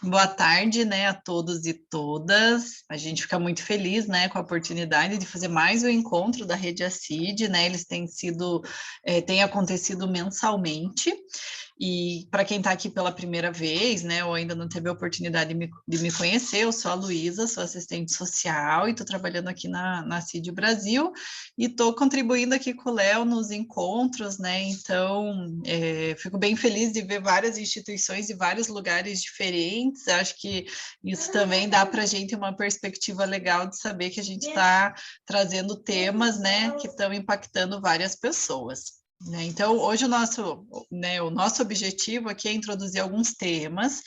Boa tarde, né, a todos e todas. A gente fica muito feliz, né, com a oportunidade de fazer mais um encontro da Rede ACID, né? Eles têm acontecido mensalmente. E para quem está aqui pela primeira vez, né, ou ainda não teve a oportunidade de me conhecer, eu sou a Luísa, sou assistente social e estou trabalhando aqui na CID Brasil e estou contribuindo aqui com o Léo nos encontros, né? Então, fico bem feliz de ver várias instituições e vários lugares diferentes. Acho que isso também dá para a gente uma perspectiva legal de saber que a gente está trazendo temas, né, que estão impactando várias pessoas. Então, hoje o nosso objetivo aqui é introduzir alguns temas,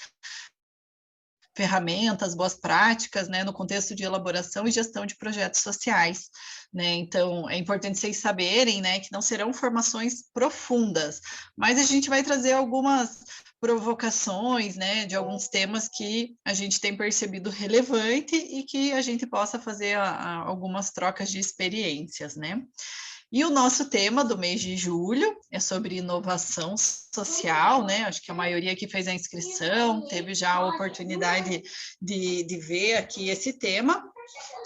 ferramentas, boas práticas, né, no contexto de elaboração e gestão de projetos sociais, né? Então, é importante vocês saberem, né, que não serão formações profundas, mas a gente vai trazer algumas provocações, né, de alguns temas que a gente tem percebido relevante e que a gente possa fazer algumas trocas de experiências, né? E o nosso tema do mês de julho é sobre inovação social, né? Acho que a maioria aqui fez a inscrição, teve já a oportunidade de ver aqui esse tema.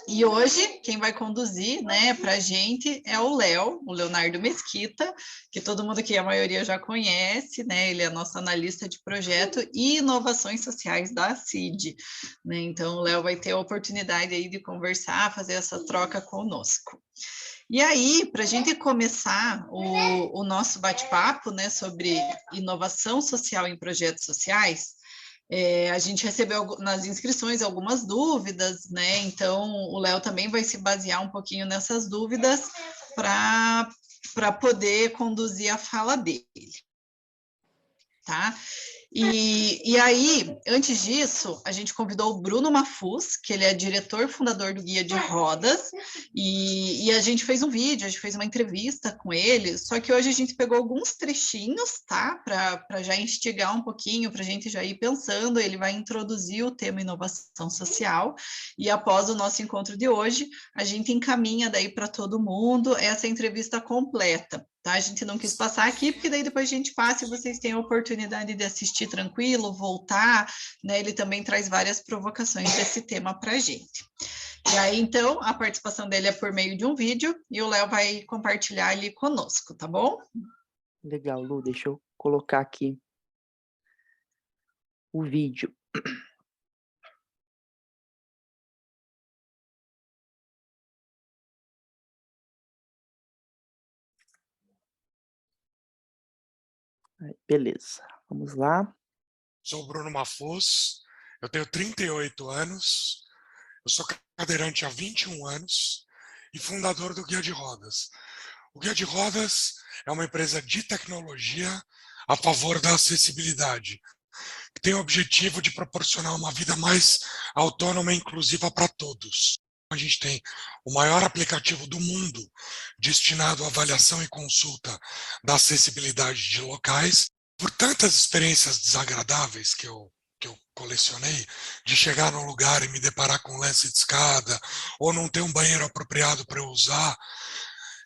E hoje, quem vai conduzir, né, para a gente é o Léo, o Leonardo Mesquita, que todo mundo aqui, a maioria já conhece, né? Ele é nosso analista de projeto e inovações sociais da CID, né? Então, o Léo vai ter a oportunidade aí de conversar, fazer essa troca conosco. E aí, para a gente começar o nosso bate-papo, né, sobre inovação social em projetos sociais, a gente recebeu nas inscrições algumas dúvidas, né? Então, o Léo também vai se basear um pouquinho nessas dúvidas para poder conduzir a fala dele, tá? E aí, antes disso, a gente convidou o Bruno Mafuz, que ele é diretor fundador do Guia de Rodas, e a gente fez um vídeo, a gente fez uma entrevista com ele, só que hoje a gente pegou alguns trechinhos, tá? Para já instigar um pouquinho, para a gente já ir pensando, ele vai introduzir o tema inovação social, e após o nosso encontro de hoje, a gente encaminha daí para todo mundo essa entrevista completa. Tá? A gente não quis passar aqui, porque daí depois a gente passa e vocês têm a oportunidade de assistir tranquilo, voltar, né? Ele também traz várias provocações desse tema para a gente. E aí, então, a participação dele é por meio de um vídeo e o Léo vai compartilhar ali conosco, tá bom? Legal, Lu, deixa eu colocar aqui o vídeo. Beleza, vamos lá. Sou o Bruno Mafuz, eu tenho 38 anos, eu sou cadeirante há 21 anos e fundador do Guia de Rodas. O Guia de Rodas é uma empresa de tecnologia a favor da acessibilidade, que tem o objetivo de proporcionar uma vida mais autônoma e inclusiva para todos. A gente tem o maior aplicativo do mundo destinado à avaliação e consulta da acessibilidade de locais. Por tantas experiências desagradáveis que eu colecionei, de chegar num lugar e me deparar com um lance de escada, ou não ter um banheiro apropriado para eu usar,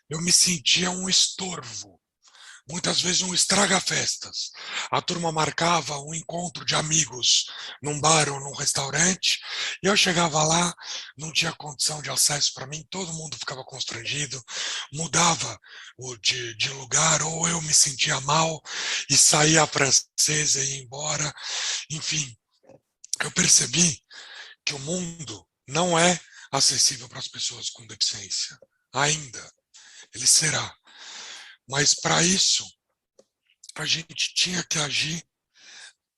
eu me sentia um estorvo. Muitas vezes um estraga-festas. A turma marcava um encontro de amigos num bar ou num restaurante, e eu chegava lá, não tinha condição de acesso para mim, todo mundo ficava constrangido, mudava de lugar, ou eu me sentia mal e saía francesa e ia embora. Enfim, eu percebi que o mundo não é acessível para as pessoas com deficiência. Ainda. Ele será. Mas para isso, a gente tinha que agir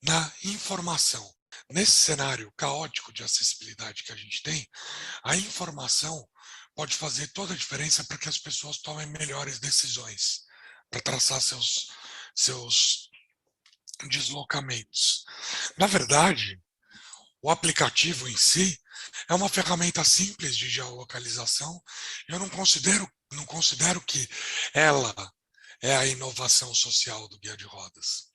na informação. Nesse cenário caótico de acessibilidade que a gente tem, a informação pode fazer toda a diferença para que as pessoas tomem melhores decisões, para traçar seus deslocamentos. Na verdade, o aplicativo em si é uma ferramenta simples de geolocalização. Eu não considero que ela é a inovação social do Guia de Rodas.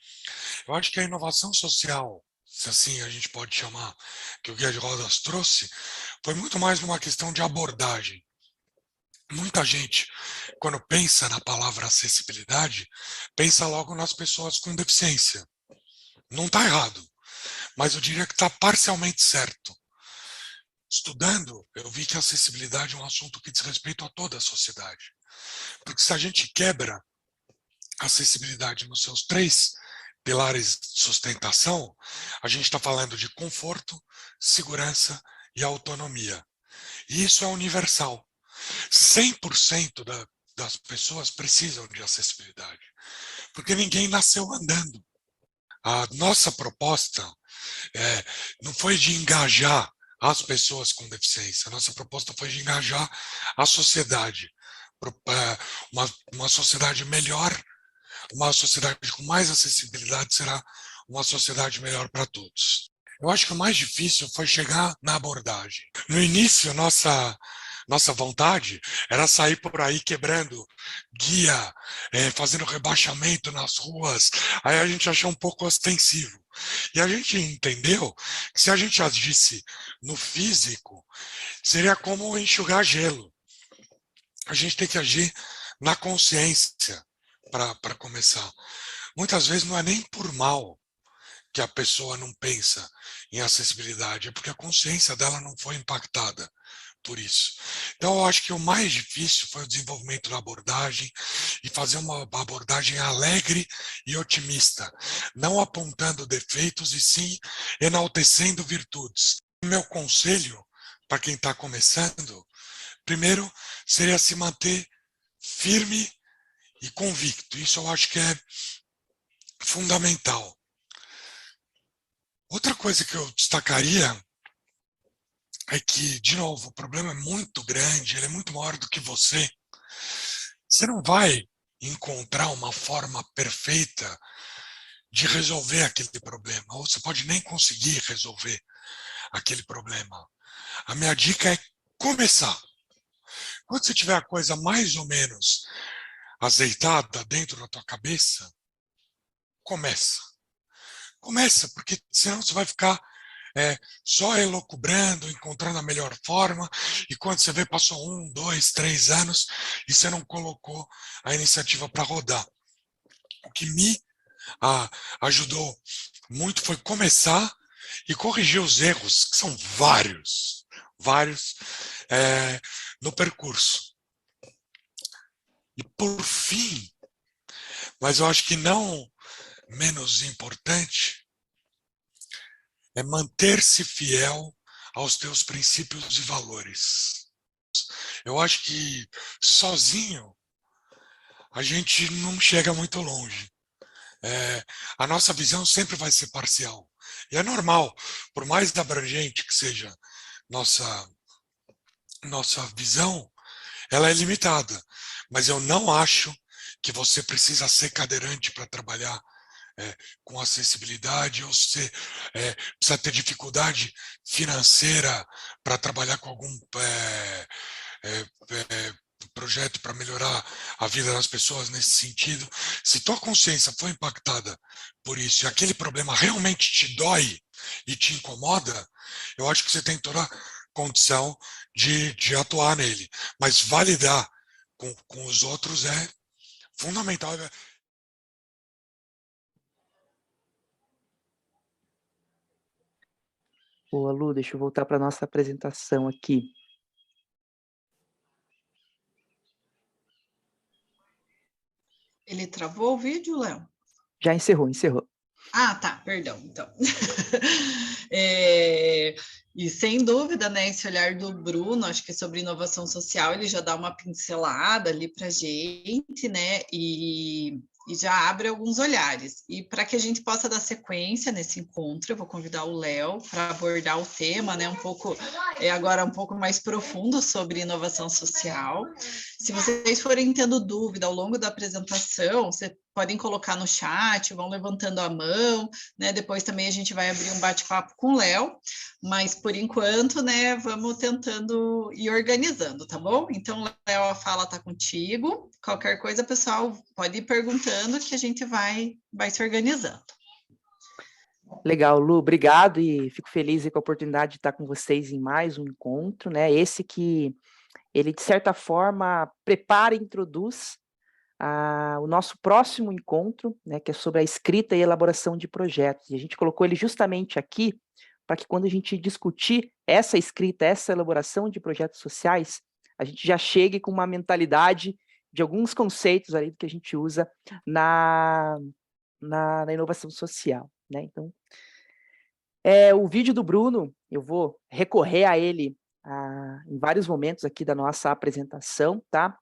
Eu acho que a inovação social, se assim a gente pode chamar, que o Guia de Rodas trouxe, foi muito mais uma questão de abordagem. Muita gente, quando pensa na palavra acessibilidade, pensa logo nas pessoas com deficiência. Não está errado, mas eu diria que está parcialmente certo. Estudando, eu vi que a acessibilidade é um assunto que diz respeito a toda a sociedade. Porque se a gente quebra a acessibilidade nos seus 3 pilares de sustentação, a gente está falando de conforto, segurança e autonomia. E isso é universal. 100% das pessoas precisam de acessibilidade, porque ninguém nasceu andando. A nossa proposta não foi de engajar as pessoas com deficiência, a nossa proposta foi de engajar a sociedade, uma sociedade melhor, uma sociedade com mais acessibilidade será uma sociedade melhor para todos. Eu acho que o mais difícil foi chegar na abordagem. No início, nossa vontade era sair por aí quebrando guia, fazendo rebaixamento nas ruas. Aí a gente achou um pouco ostensivo. E a gente entendeu que se a gente agisse no físico, seria como enxugar gelo. A gente tem que agir na consciência para começar. Muitas vezes não é nem por mal que a pessoa não pensa em acessibilidade, é porque a consciência dela não foi impactada por isso. Então, eu acho que o mais difícil foi o desenvolvimento da abordagem e fazer uma abordagem alegre e otimista, não apontando defeitos e sim enaltecendo virtudes. Meu conselho para quem está começando, primeiro, seria se manter firme e convicto. Isso eu acho que é fundamental. Outra coisa que eu destacaria é que, de novo, o problema é muito grande, ele é muito maior do que você. Você não vai encontrar uma forma perfeita de resolver aquele problema, ou você pode nem conseguir resolver aquele problema. A minha dica é começar. Quando você tiver a coisa mais ou menos azeitada dentro da tua cabeça, começa. Começa, porque senão você vai ficar só elocubrando, encontrando a melhor forma, e quando você vê, passou 1, 2, 3 anos e você não colocou a iniciativa para rodar. O que me ajudou muito foi começar e corrigir os erros, que são vários no percurso. E por fim, mas eu acho que não menos importante, é manter-se fiel aos teus princípios e valores. Eu acho que sozinho a gente não chega muito longe. A nossa visão sempre vai ser parcial. E é normal, por mais abrangente que seja nossa visão, ela é limitada. Mas eu não acho que você precisa ser cadeirante para trabalhar com acessibilidade, ou você precisa ter dificuldade financeira para trabalhar com algum projeto para melhorar a vida das pessoas nesse sentido. Se tua consciência foi impactada por isso e aquele problema realmente te dói e te incomoda, eu acho que você tem toda a condição de atuar nele. Mas validar com os outros é fundamental. Boa, Lu, deixa eu voltar para a nossa apresentação aqui. Ele travou o vídeo, Léo? Já encerrou. Ah, tá, perdão, então. E sem dúvida, né, esse olhar do Bruno, acho que sobre inovação social, ele já dá uma pincelada ali para a gente, né, e já abre alguns olhares. E para que a gente possa dar sequência nesse encontro, eu vou convidar o Léo para abordar o tema, né, agora um pouco mais profundo sobre inovação social. Se vocês forem tendo dúvida ao longo da apresentação, você podem colocar no chat, vão levantando a mão, né? Depois também a gente vai abrir um bate-papo com o Léo, mas por enquanto, né, vamos tentando ir organizando, tá bom? Então, Léo, a fala tá contigo. Qualquer coisa, pessoal, pode ir perguntando que a gente vai se organizando. Legal, Lu, obrigado e fico feliz com a oportunidade de estar com vocês em mais um encontro, né? Esse que ele, de certa forma, prepara e introduz o nosso próximo encontro, né, que é sobre a escrita e elaboração de projetos. E a gente colocou ele justamente aqui para que quando a gente discutir essa escrita, essa elaboração de projetos sociais, a gente já chegue com uma mentalidade de alguns conceitos ali que a gente usa na inovação social, né? Então, o vídeo do Bruno, eu vou recorrer a ele em vários momentos aqui da nossa apresentação, tá?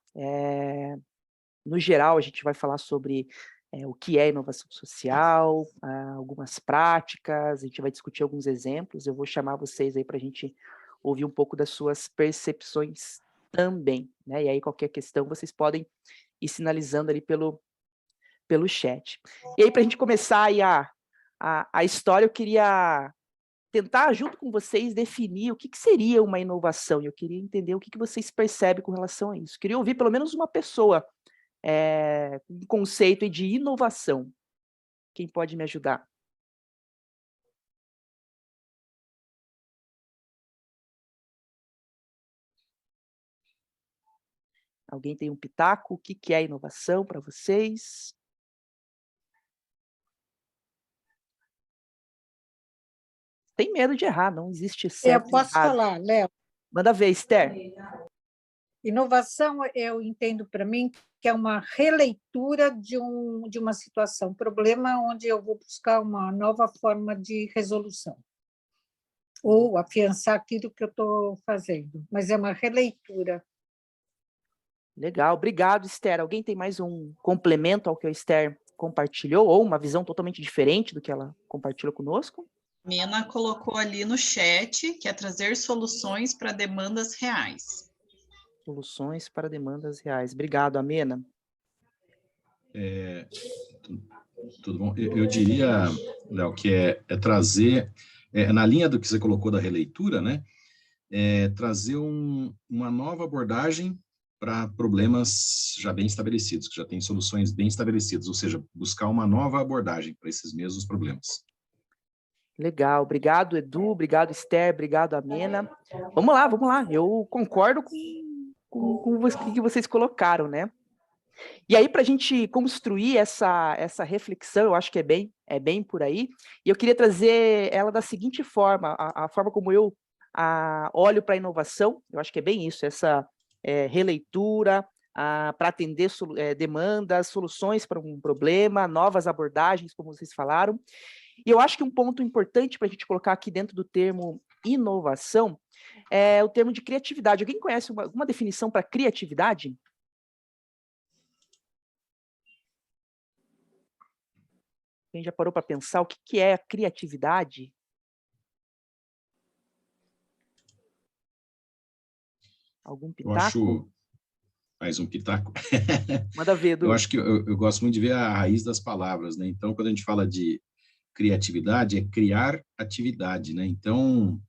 No geral, a gente vai falar sobre o que é inovação social, algumas práticas, a gente vai discutir alguns exemplos, eu vou chamar vocês aí para a gente ouvir um pouco das suas percepções também, né? E aí, qualquer questão, vocês podem ir sinalizando ali pelo chat. E aí, para a gente começar aí a história, eu queria tentar, junto com vocês, definir o que seria uma inovação, e eu queria entender o que vocês percebem com relação a isso. Queria ouvir pelo menos uma pessoa um conceito de inovação. Quem pode me ajudar? Alguém tem um pitaco? O que é inovação para vocês? Tem medo de errar, não existe certo Eu posso falar, Léo. Manda ver, Esther. Inovação, eu entendo para mim que é uma releitura de uma situação, problema onde eu vou buscar uma nova forma de resolução ou afiançar aquilo que eu estou fazendo, mas é uma releitura. Legal, obrigado, Esther. Alguém tem mais um complemento ao que a Esther compartilhou, ou uma visão totalmente diferente do que ela compartilhou conosco? Mena colocou ali no chat que é trazer soluções para demandas reais. Soluções para demandas reais. Obrigado, Amena. Tudo bom? Eu diria, Léo, que é trazer, na linha do que você colocou da releitura, né? Trazer uma nova abordagem para problemas já bem estabelecidos, que já têm soluções bem estabelecidas, ou seja, buscar uma nova abordagem para esses mesmos problemas. Legal, obrigado, Edu, obrigado, Esther, obrigado, Amena. Vamos lá, eu concordo com o que vocês colocaram, né? E aí, para a gente construir essa reflexão, eu acho que é bem por aí, e eu queria trazer ela da seguinte forma, a forma como eu olho para a inovação, eu acho que é bem isso, essa releitura, para atender demandas, soluções para um problema, novas abordagens, como vocês falaram. E eu acho que um ponto importante para a gente colocar aqui dentro do termo inovação é o termo de criatividade. Alguém conhece alguma definição para criatividade? Quem já parou para pensar o que é a criatividade? Algum pitaco? Eu acho... Mais um pitaco? Manda ver, Edu. Eu acho que eu gosto muito de ver a raiz das palavras, né? Então, quando a gente fala de criatividade, é criar atividade, né? Então,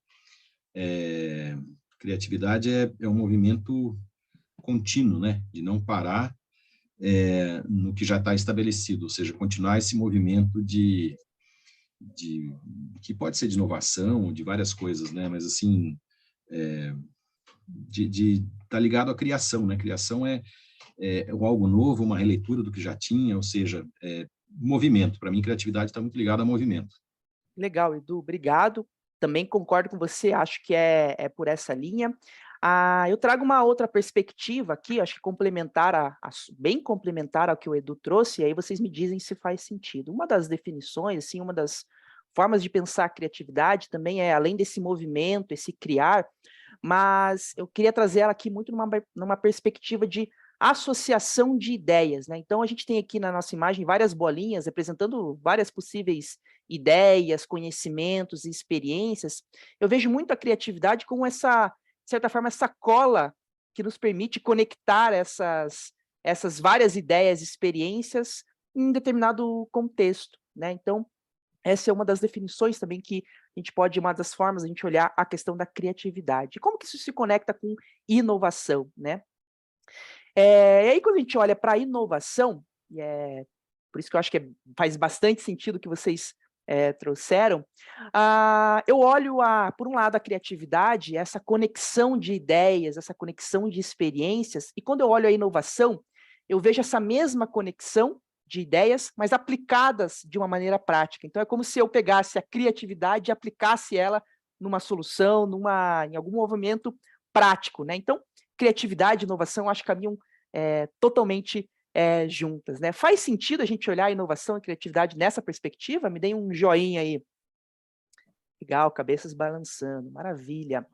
criatividade é um movimento contínuo, né? De não parar no que já está estabelecido, ou seja, continuar esse movimento que pode ser de inovação, de várias coisas, né? Mas, assim, tá ligado à criação, né? Criação é algo novo, uma releitura do que já tinha, ou seja, movimento. Para mim, criatividade está muito ligada a movimento. Legal, Edu, obrigado. Também concordo com você, acho que é por essa linha. Eu trago uma outra perspectiva aqui, acho que bem complementar ao que o Edu trouxe, e aí vocês me dizem se faz sentido. Uma das definições, assim, uma das formas de pensar a criatividade também além desse movimento, esse criar, mas eu queria trazer ela aqui muito numa perspectiva de associação de ideias, né? Então, a gente tem aqui na nossa imagem várias bolinhas representando várias possíveis ideias, conhecimentos e experiências. Eu vejo muito a criatividade como de certa forma, essa cola que nos permite conectar essas várias ideias e experiências em determinado contexto, né? Então, essa é uma das definições também que a gente pode, uma das formas a gente olhar a questão da criatividade. Como que isso se conecta com inovação, né? E aí, quando a gente olha para a inovação, por isso que eu acho que faz bastante sentido o que vocês trouxeram, eu olho, por um lado, a criatividade, essa conexão de ideias, essa conexão de experiências, e quando eu olho a inovação, eu vejo essa mesma conexão de ideias, mas aplicadas de uma maneira prática. Então, é como se eu pegasse a criatividade e aplicasse ela numa solução, em algum movimento prático, né? Então, criatividade e inovação, acho que caminham totalmente juntas, né? Faz sentido a gente olhar a inovação e criatividade nessa perspectiva? Me deem um joinha aí. Legal, cabeças balançando, maravilha.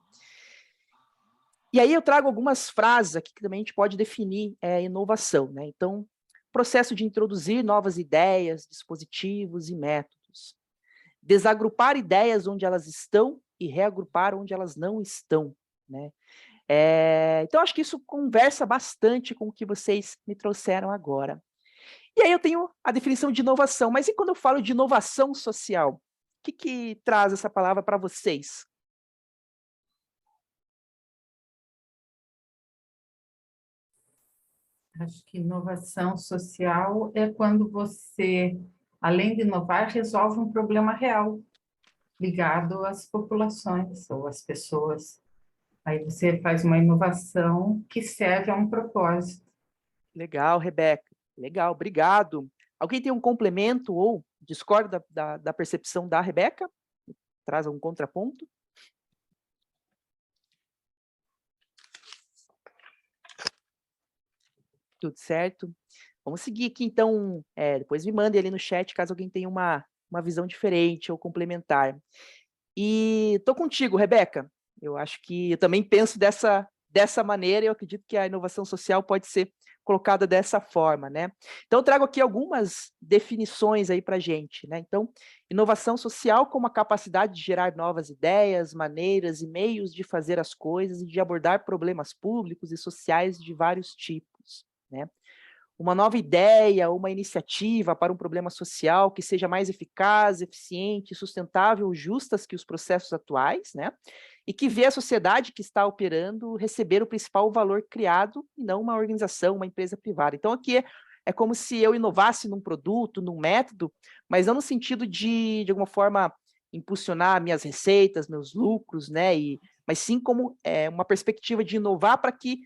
E aí eu trago algumas frases aqui que também a gente pode definir inovação, né? Então, processo de introduzir novas ideias, dispositivos e métodos. Desagrupar ideias onde elas estão e reagrupar onde elas não estão, né? Então, acho que isso conversa bastante com o que vocês me trouxeram agora. E aí eu tenho a definição de inovação, mas e quando eu falo de inovação social? O que traz essa palavra para vocês? Acho que inovação social é quando você, além de inovar, resolve um problema real ligado às populações ou às pessoas. Aí você faz uma inovação que serve a um propósito. Legal, Rebeca. Legal, obrigado. Alguém tem um complemento ou discorda da percepção da Rebeca? Traz algum contraponto? Tudo certo? Vamos seguir aqui, então. Depois me mandem ali no chat, caso alguém tenha uma visão diferente ou complementar. E estou contigo, Rebeca. Eu acho que eu também penso dessa maneira e eu acredito que a inovação social pode ser colocada dessa forma, né? Então, eu trago aqui algumas definições aí para a gente, né? Então, inovação social como a capacidade de gerar novas ideias, maneiras e meios de fazer as coisas e de abordar problemas públicos e sociais de vários tipos, né? Uma nova ideia, uma iniciativa para um problema social que seja mais eficaz, eficiente, sustentável, justas que os processos atuais, né? E que vê a sociedade que está operando receber o principal valor criado e não uma organização, uma empresa privada. Então, aqui é como se eu inovasse num produto, num método, mas não no sentido de alguma forma, impulsionar minhas receitas, meus lucros, né? Mas sim como uma perspectiva de inovar para que,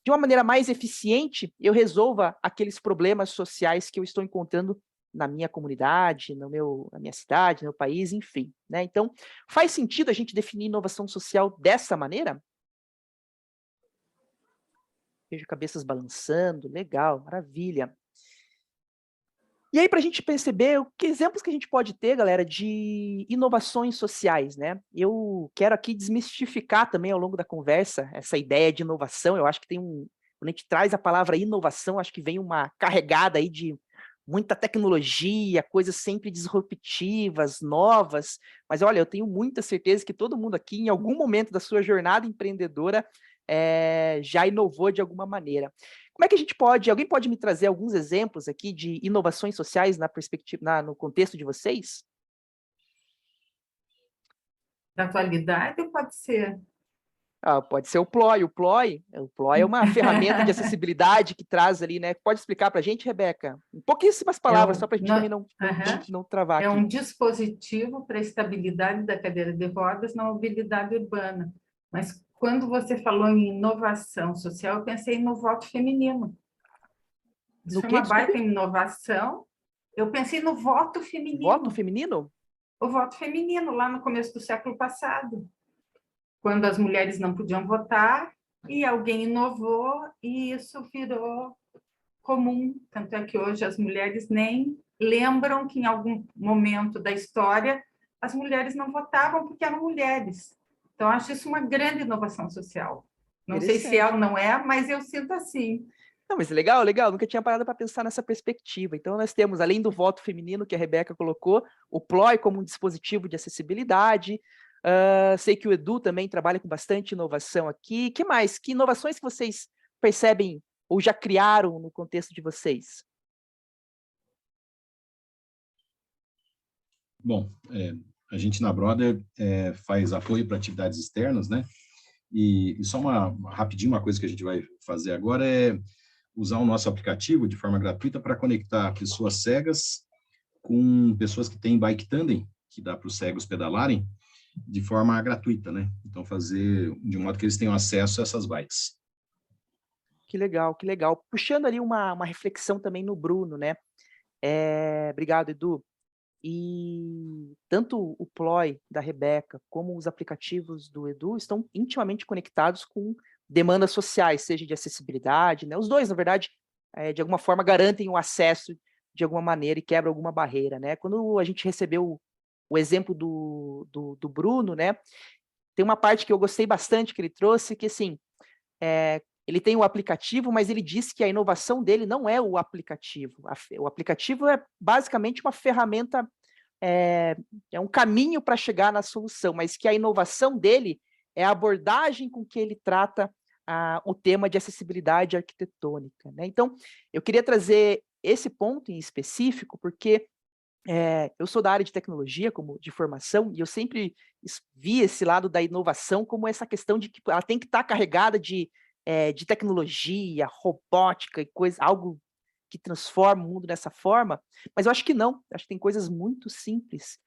de uma maneira mais eficiente, eu resolva aqueles problemas sociais que eu estou encontrando na minha comunidade, na minha cidade, no meu país, enfim, né? Então, faz sentido a gente definir inovação social dessa maneira? Vejo cabeças balançando, legal, maravilha. E aí, para a gente perceber, que exemplos que a gente pode ter, galera, de inovações sociais, né? Eu quero aqui desmistificar também ao longo da conversa essa ideia de inovação. Eu acho que quando a gente traz a palavra inovação, acho que vem uma carregada aí de muita tecnologia, coisas sempre disruptivas, novas. Mas olha, eu tenho muita certeza que todo mundo aqui, em algum momento da sua jornada empreendedora, já inovou de alguma maneira. Como é que a gente alguém pode me trazer alguns exemplos aqui de inovações sociais no contexto de vocês? Da atualidade ou pode ser? Pode ser o Ploy. O Ploy é uma ferramenta de acessibilidade que traz ali, né? Pode explicar para a gente, Rebeca? Pouquíssimas palavras, só para a gente também não travar aqui. É um dispositivo para a estabilidade da cadeira de rodas na mobilidade urbana. Mas quando você falou em inovação social, eu pensei no voto feminino. Isso foi uma baita inovação. Eu pensei no voto feminino. Voto feminino? O voto feminino, lá no começo do século passado, quando as mulheres não podiam votar, e alguém inovou, e isso virou comum. Tanto é que hoje as mulheres nem lembram que em algum momento da história as mulheres não votavam porque eram mulheres. Então, acho isso uma grande inovação social. Não sei se é ou não é, mas eu sinto assim. Não, mas legal. Nunca tinha parado para pensar nessa perspectiva. Então, nós temos, além do voto feminino que a Rebeca colocou, o Ploy como um dispositivo de acessibilidade. Sei que o Edu também trabalha com bastante inovação aqui. Que mais? Que inovações que vocês percebem ou já criaram no contexto de vocês? Bom, a gente na Brother faz apoio para atividades externas, né? E só rapidinho, uma coisa que a gente vai fazer agora é usar o nosso aplicativo de forma gratuita para conectar pessoas cegas com pessoas que têm bike tandem, que dá para os cegos pedalarem, de forma gratuita, né? Então, fazer de um modo que eles tenham acesso a essas bikes. que legal, que legal. Puxando ali uma reflexão também no Bruno, né? Obrigado, Edu. E tanto o Ploy da Rebeca como os aplicativos do Edu estão intimamente conectados com demandas sociais, seja de acessibilidade, né? Os dois, na verdade, de alguma forma garantem o acesso de alguma maneira e quebram alguma barreira, né? Quando a gente recebeu o exemplo do Bruno, né? Tem uma parte que eu gostei bastante que ele trouxe, que assim, ele tem o aplicativo, mas ele diz que a inovação dele não é o aplicativo. O aplicativo é basicamente uma ferramenta, é um caminho para chegar na solução, mas que a inovação dele é a abordagem com que ele trata o tema de acessibilidade arquitetônica, né? Então, eu queria trazer esse ponto em específico, porque eu sou da área de tecnologia, como de formação, e eu sempre vi esse lado da inovação como essa questão de que ela tem que estar carregada de tecnologia, robótica e algo que transforma o mundo dessa forma, mas eu acho que não, acho que tem coisas muito simples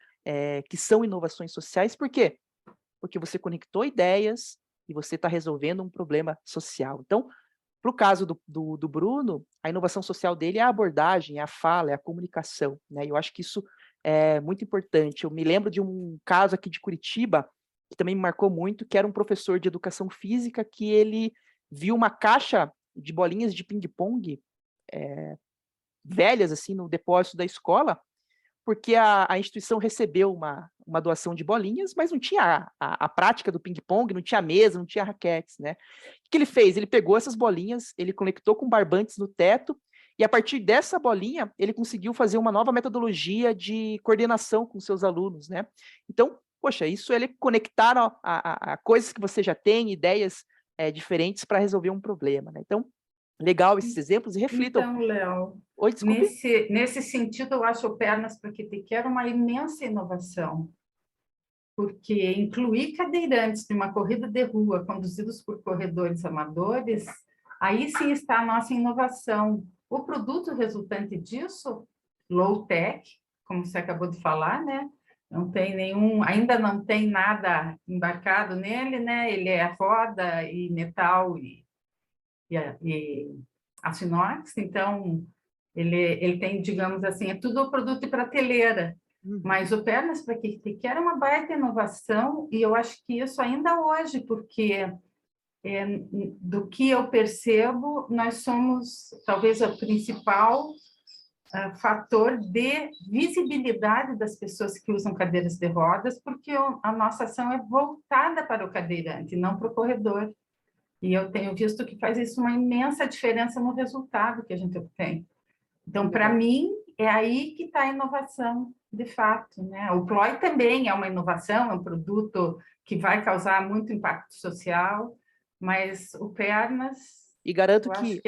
que são inovações sociais. Por quê? Porque você conectou ideias e você está resolvendo um problema social. Então, para o caso do Bruno, a inovação social dele é a abordagem, é a fala, é a comunicação, né? E eu acho que isso é muito importante. Eu me lembro de um caso aqui de Curitiba, que também me marcou muito, que era um professor de educação física que ele viu uma caixa de bolinhas de ping-pong velhas, assim, no depósito da escola, porque a instituição recebeu uma doação de bolinhas, mas não tinha a prática do ping-pong, não tinha mesa, não tinha raquetes, né? O que ele fez? Ele pegou essas bolinhas, ele conectou com barbantes no teto, e a partir dessa bolinha, ele conseguiu fazer uma nova metodologia de coordenação com seus alunos, né? Então, poxa, isso ele conectar a coisas que você já tem, ideias diferentes para resolver um problema, né? Então, legal esses exemplos e reflitam. Então, Léo, Oi, desculpe. nesse sentido, eu acho o Pernas para QTQ era uma imensa inovação, porque incluir cadeirantes numa corrida de rua conduzidos por corredores amadores, aí sim está a nossa inovação. O produto resultante disso, low-tech, como você acabou de falar, né? Não tem ainda não tem nada embarcado nele, né? Ele é roda e metal e aço inox, então ele tem, digamos assim, é tudo produto de prateleira. Mas o Pernas para QTQ era uma baita inovação, e eu acho que isso ainda hoje, porque do que eu percebo, nós somos talvez o principal fator de visibilidade das pessoas que usam cadeiras de rodas, porque a nossa ação é voltada para o cadeirante, não para o corredor. E eu tenho visto que faz isso uma imensa diferença no resultado que a gente obtém. Então, para mim, é aí que está a inovação, de fato, né? O Ploy também é uma inovação, é um produto que vai causar muito impacto social, mas o Pernas... E garanto que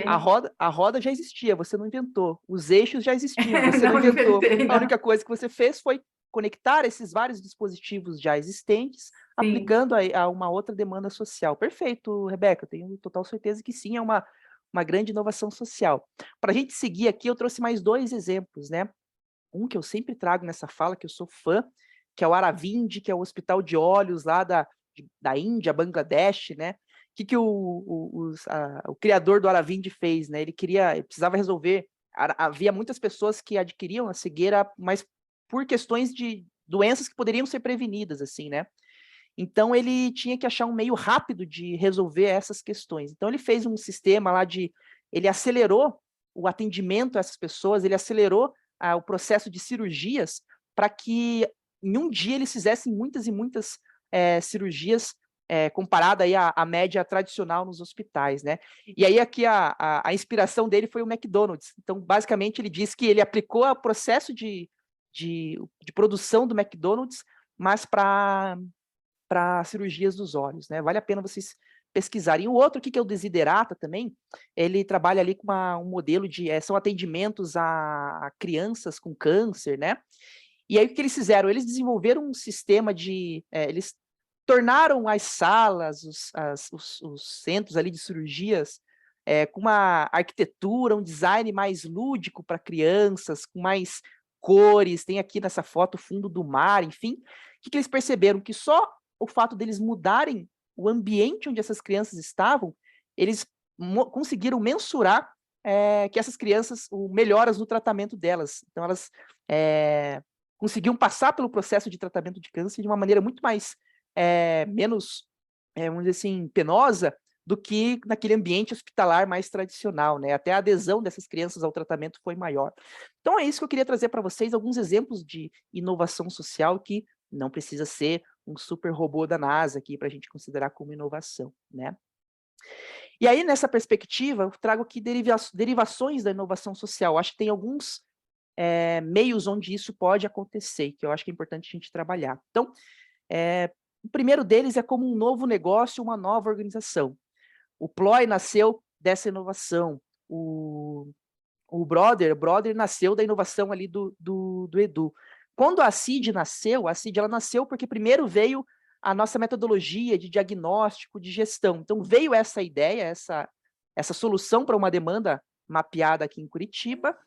a roda já existia, você não inventou. Os eixos já existiam, você não inventou. Inventei, não. A única coisa que você fez foi conectar esses vários dispositivos já existentes, sim, aplicando a uma outra demanda social. Perfeito, Rebeca, eu tenho total certeza que sim, é uma grande inovação social. Para a gente seguir aqui, eu trouxe mais 2 exemplos, né? Um que eu sempre trago nessa fala, que eu sou fã, que é o Aravind, que é o Hospital de Olhos lá da Índia, Bangladesh, né? O que o criador do Aravind fez, né? Ele precisava resolver, havia muitas pessoas que adquiriam a cegueira, mas por questões de doenças que poderiam ser prevenidas, assim, né? Então, ele tinha que achar um meio rápido de resolver essas questões. Então, ele fez um sistema lá ele acelerou o atendimento a essas pessoas, ele acelerou o processo de cirurgias para que em um dia eles fizessem muitas e muitas cirurgias comparada aí à média tradicional nos hospitais, né? E aí aqui a inspiração dele foi o McDonald's. Então, basicamente, ele diz que ele aplicou o processo de produção do McDonald's, mas para cirurgias dos olhos, né? Vale a pena vocês pesquisarem. E o outro aqui, que é o Desiderata também, ele trabalha ali com um modelo são atendimentos a crianças com câncer, né? E aí o que eles fizeram? Eles desenvolveram um sistema eles tornaram as salas, os centros ali de cirurgias com uma arquitetura, um design mais lúdico para crianças, com mais cores, tem aqui nessa foto o fundo do mar, enfim. O que eles perceberam? Que só o fato deles mudarem o ambiente onde essas crianças estavam, eles conseguiram mensurar que essas crianças, melhoras no tratamento delas. Então, elas conseguiam passar pelo processo de tratamento de câncer de uma maneira muito mais, menos, vamos dizer assim, penosa, do que naquele ambiente hospitalar mais tradicional, né? Até a adesão dessas crianças ao tratamento foi maior. Então, é isso que eu queria trazer para vocês, alguns exemplos de inovação social que não precisa ser um super robô da NASA aqui para a gente considerar como inovação, né? E aí, nessa perspectiva, eu trago aqui derivações da inovação social. Acho que tem alguns meios onde isso pode acontecer, que eu acho que é importante a gente trabalhar. Então, o primeiro deles é como um novo negócio, uma nova organização. O Ploy nasceu dessa inovação. O Brother nasceu da inovação ali do Edu. Quando a CID nasceu, ela nasceu porque primeiro veio a nossa metodologia de diagnóstico, de gestão. Então, veio essa ideia, essa solução para uma demanda mapeada aqui em Curitiba,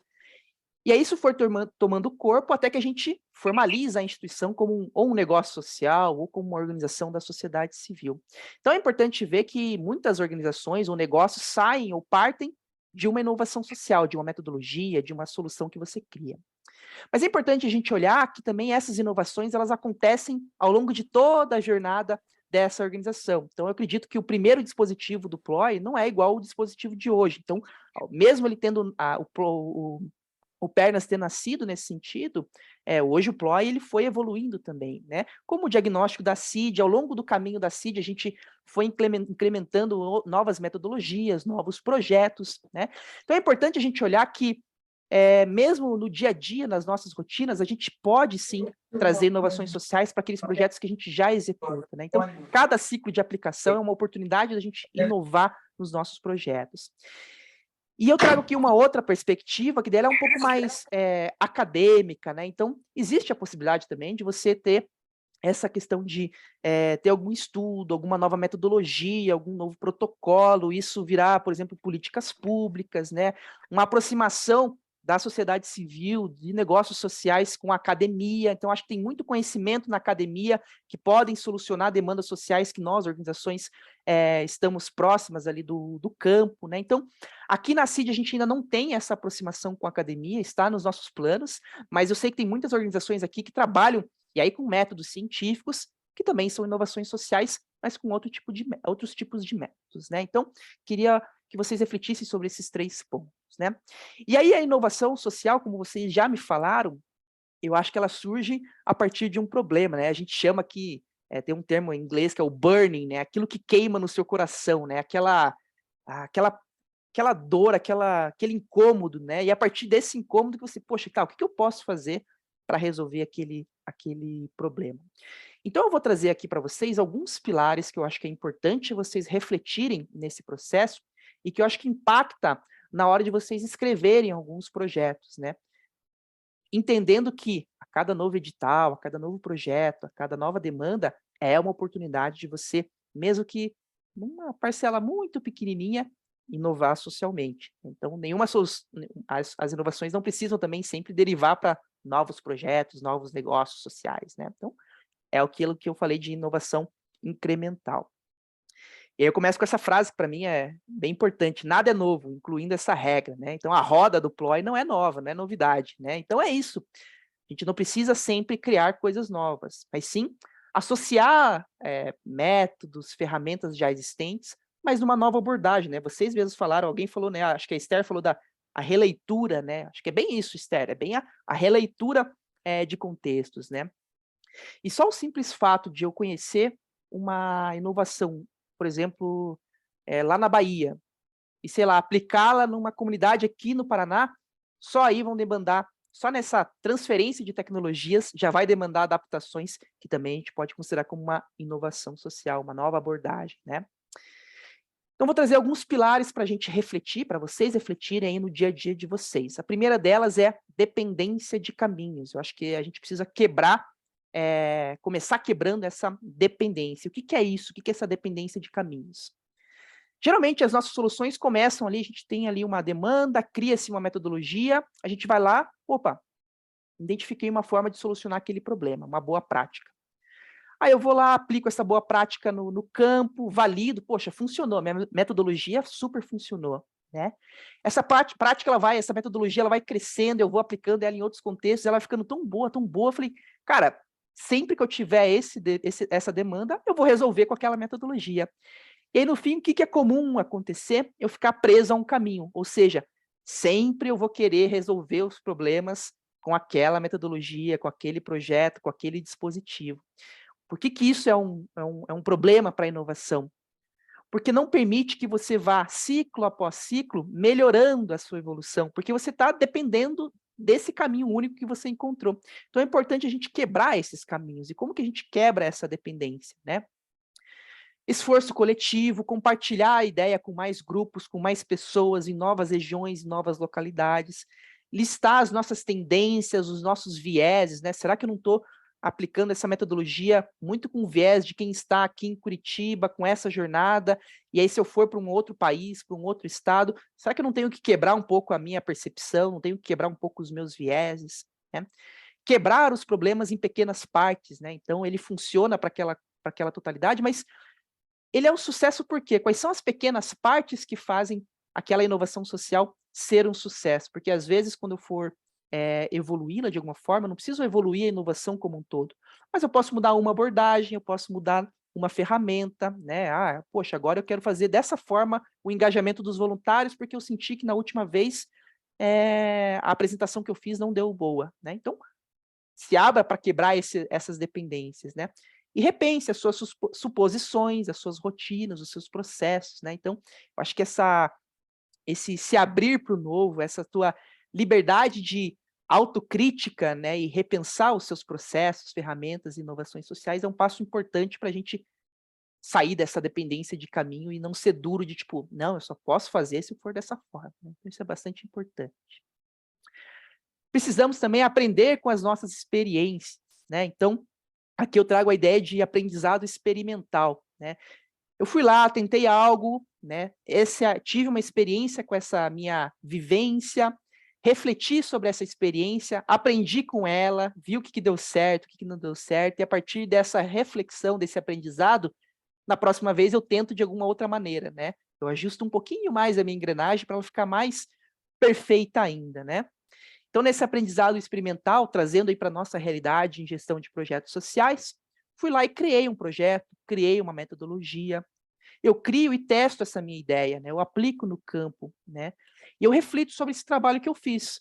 e aí isso foi tomando corpo até que a gente formaliza a instituição como um negócio social ou como uma organização da sociedade civil. Então é importante ver que muitas organizações ou negócios saem ou partem de uma inovação social, de uma metodologia, de uma solução que você cria. Mas é importante a gente olhar que também essas inovações elas acontecem ao longo de toda a jornada dessa organização. Então eu acredito que o primeiro dispositivo do Ploy não é igual ao dispositivo de hoje. Então, mesmo ele tendo o Pernas ter nascido nesse sentido, hoje o Ploy ele foi evoluindo também, né? Como o diagnóstico da CID, ao longo do caminho da CID, a gente foi incrementando novas metodologias, novos projetos, né? Então é importante a gente olhar que, mesmo no dia a dia, nas nossas rotinas, a gente pode sim trazer inovações sociais para aqueles projetos que a gente já executa, né? Então, cada ciclo de aplicação é uma oportunidade da gente inovar nos nossos projetos. E eu trago aqui uma outra perspectiva, que dela é um pouco mais acadêmica, né? Então, existe a possibilidade também de você ter essa questão de ter algum estudo, alguma nova metodologia, algum novo protocolo, isso virar, por exemplo, políticas públicas, né? Uma aproximação da sociedade civil, de negócios sociais com a academia. Então, acho que tem muito conhecimento na academia que podem solucionar demandas sociais que nós, organizações, estamos próximas ali do campo, né? Então, aqui na CID a gente ainda não tem essa aproximação com a academia, está nos nossos planos, mas eu sei que tem muitas organizações aqui que trabalham, e aí com métodos científicos, que também são inovações sociais, mas com outros tipos de métodos, né? Então, queria que vocês refletissem sobre esses 3 pontos, né? E aí a inovação social, como vocês já me falaram, eu acho que ela surge a partir de um problema, né? A gente chama aqui, tem um termo em inglês que é o burning, né? Aquilo que queima no seu coração, né? Aquela dor, aquele incômodo, né? E a partir desse incômodo que você, poxa, o que eu posso fazer para resolver aquele problema? Então eu vou trazer aqui para vocês alguns pilares que eu acho que é importante vocês refletirem nesse processo e que eu acho que impacta na hora de vocês escreverem alguns projetos, né? Entendendo que a cada novo edital, a cada novo projeto, a cada nova demanda é uma oportunidade de você, mesmo que numa parcela muito pequenininha, inovar socialmente. Então, as inovações não precisam também sempre derivar para novos projetos, novos negócios sociais, né? Então, é aquilo que eu falei de inovação incremental. E aí eu começo com essa frase que para mim é bem importante: nada é novo, incluindo essa regra, né? Então a roda do Ploy não é nova, não é novidade, né? Então é isso. A gente não precisa sempre criar coisas novas, mas sim associar métodos, ferramentas já existentes, mas numa nova abordagem, né? Vocês mesmos falaram, alguém falou, né? Acho que a Esther falou a releitura, né? Acho que é bem isso, Esther, é bem a releitura de contextos, né? E só o simples fato de eu conhecer uma inovação, por exemplo, lá na Bahia, e, sei lá, aplicá-la numa comunidade aqui no Paraná, só aí vão demandar, só nessa transferência de tecnologias, já vai demandar adaptações que também a gente pode considerar como uma inovação social, uma nova abordagem, né? Então, vou trazer alguns pilares para a gente refletir, para vocês refletirem aí no dia a dia de vocês. A primeira delas é dependência de caminhos. Eu acho que a gente precisa começar quebrando essa dependência. O que é isso? O que é essa dependência de caminhos? Geralmente, as nossas soluções começam ali, a gente tem ali uma demanda, cria-se uma metodologia, a gente vai lá, opa, identifiquei uma forma de solucionar aquele problema, uma boa prática. Aí eu vou lá, aplico essa boa prática no campo, valido, poxa, funcionou, minha metodologia super funcionou, né? Essa prática, essa metodologia, ela vai crescendo, eu vou aplicando ela em outros contextos, ela vai ficando tão boa, eu falei, cara, sempre que eu tiver essa demanda, eu vou resolver com aquela metodologia. E aí, no fim, o que é comum acontecer? Eu ficar preso a um caminho, ou seja, sempre eu vou querer resolver os problemas com aquela metodologia, com aquele projeto, com aquele dispositivo. Por que isso é um problema para a inovação? Porque não permite que você vá, ciclo após ciclo, melhorando a sua evolução, porque você está dependendo desse caminho único que você encontrou. Então é importante a gente quebrar esses caminhos. E como que a gente quebra essa dependência, né? Esforço coletivo, compartilhar a ideia com mais grupos, com mais pessoas, em novas regiões, em novas localidades, listar as nossas tendências, os nossos vieses, né? Será que eu não estou aplicando essa metodologia muito com o viés de quem está aqui em Curitiba, com essa jornada, e aí se eu for para um outro país, para um outro estado, será que eu não tenho que quebrar um pouco a minha percepção, não tenho que quebrar um pouco os meus vieses, né? Quebrar os problemas em pequenas partes, né? Então ele funciona para aquela totalidade, mas ele é um sucesso por quê? Quais são as pequenas partes que fazem aquela inovação social ser um sucesso? Porque às vezes quando eu for evoluí-la de alguma forma, eu não preciso evoluir a inovação como um todo, mas eu posso mudar uma abordagem, eu posso mudar uma ferramenta, né? Ah, poxa, agora eu quero fazer dessa forma o engajamento dos voluntários, porque eu senti que na última vez a apresentação que eu fiz não deu boa, né? Então, se abra para quebrar essas dependências, né? E repense as suas suposições, as suas rotinas, os seus processos, né? Então, eu acho que esse se abrir para o novo, essa tua liberdade de autocrítica, né, e repensar os seus processos, ferramentas e inovações sociais é um passo importante para a gente sair dessa dependência de caminho e não ser duro de tipo, não, eu só posso fazer se for dessa forma, né? Isso é bastante importante. Precisamos também aprender com as nossas experiências, né? Então, aqui eu trago a ideia de aprendizado experimental, né? Eu fui lá, tentei algo, né? Tive uma experiência com essa minha vivência, refleti sobre essa experiência, aprendi com ela, vi o que deu certo, o que não deu certo, e a partir dessa reflexão, desse aprendizado, na próxima vez eu tento de alguma outra maneira, né? Eu ajusto um pouquinho mais a minha engrenagem para ela ficar mais perfeita ainda, né? Então, nesse aprendizado experimental, trazendo aí para a nossa realidade em gestão de projetos sociais, fui lá e criei um projeto, criei uma metodologia, eu crio e testo essa minha ideia, né? Eu aplico no campo, né? E eu reflito sobre esse trabalho que eu fiz.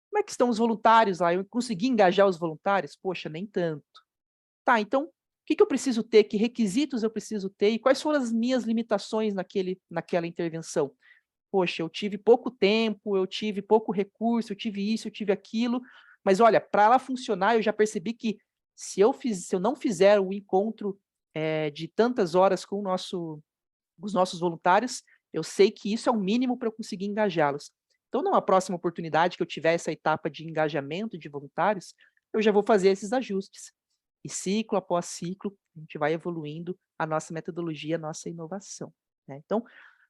Como é que estão os voluntários lá? Eu consegui engajar os voluntários? Poxa, nem tanto. Tá, então, o que eu preciso ter? Que requisitos eu preciso ter? E quais foram as minhas limitações naquela intervenção? Poxa, eu tive pouco tempo, eu tive pouco recurso, eu tive isso, eu tive aquilo, mas olha, para ela funcionar, eu já percebi que se eu não fizer o encontro de tantas horas com os nossos voluntários, eu sei que isso é o mínimo para eu conseguir engajá-los. Então, numa próxima oportunidade que eu tiver essa etapa de engajamento de voluntários, eu já vou fazer esses ajustes. E ciclo após ciclo, a gente vai evoluindo a nossa metodologia, a nossa inovação, né? Então,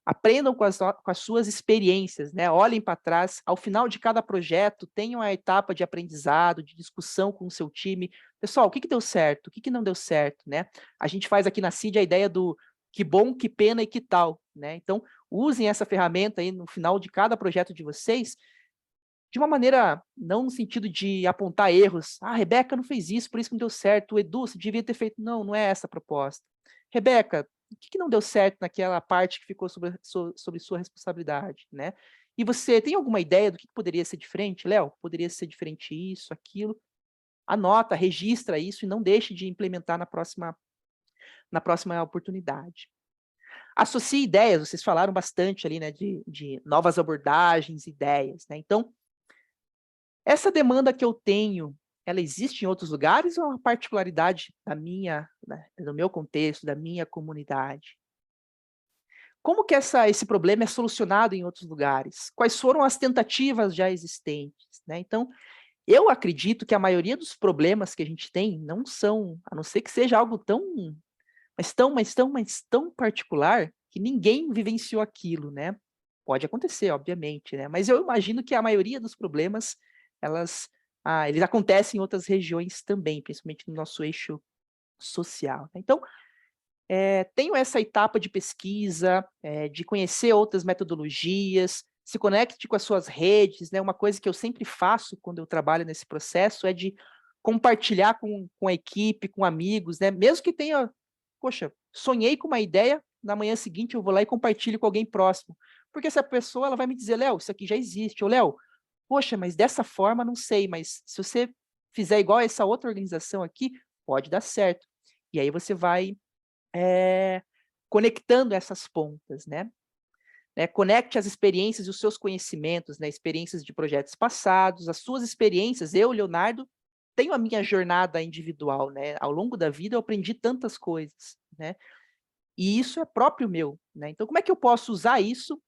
aprendam com as suas experiências, né? Olhem para trás. Ao final de cada projeto, tenham a etapa de aprendizado, de discussão com o seu time. Pessoal, o que deu certo? O que não deu certo, né? A gente faz aqui na CID a ideia do que bom, que pena e que tal, né? Então, usem essa ferramenta aí no final de cada projeto de vocês, de uma maneira, não no sentido de apontar erros. Ah, a Rebeca não fez isso, por isso que não deu certo. O Edu, você devia ter feito. Não, não é essa a proposta. Rebeca, o que não deu certo naquela parte que ficou sobre sua responsabilidade, né? E você tem alguma ideia do que poderia ser diferente? Léo, poderia ser diferente isso, aquilo? Anota, registra isso e não deixe de implementar na próxima oportunidade. Associe ideias, vocês falaram bastante ali, né, de novas abordagens, ideias, né? Então, essa demanda que eu tenho, ela existe em outros lugares ou é uma particularidade do meu contexto, da minha comunidade? Como que esse problema é solucionado em outros lugares? Quais foram as tentativas já existentes, né? Então, eu acredito que a maioria dos problemas que a gente tem não são, a não ser que seja algo mas tão particular que ninguém vivenciou aquilo, né? Pode acontecer, obviamente, né? Mas eu imagino que a maioria dos problemas, eles acontecem em outras regiões também, principalmente no nosso eixo social, né? Então, tenho essa etapa de pesquisa, de conhecer outras metodologias, se conecte com as suas redes, né? Uma coisa que eu sempre faço quando eu trabalho nesse processo é de compartilhar com a equipe, com amigos, né? Mesmo que tenha, poxa, sonhei com uma ideia, na manhã seguinte eu vou lá e compartilho com alguém próximo. Porque essa pessoa ela vai me dizer, Léo, isso aqui já existe. Ou, Léo, poxa, mas dessa forma não sei, mas se você fizer igual a essa outra organização aqui, pode dar certo. E aí você vai conectando essas pontas, né? Conecte as experiências e os seus conhecimentos, né? Experiências de projetos passados, as suas experiências. Eu, Leonardo, tenho a minha jornada individual, né? Ao longo da vida eu aprendi tantas coisas, né? E isso é próprio meu, né? Então, como é que eu posso usar isso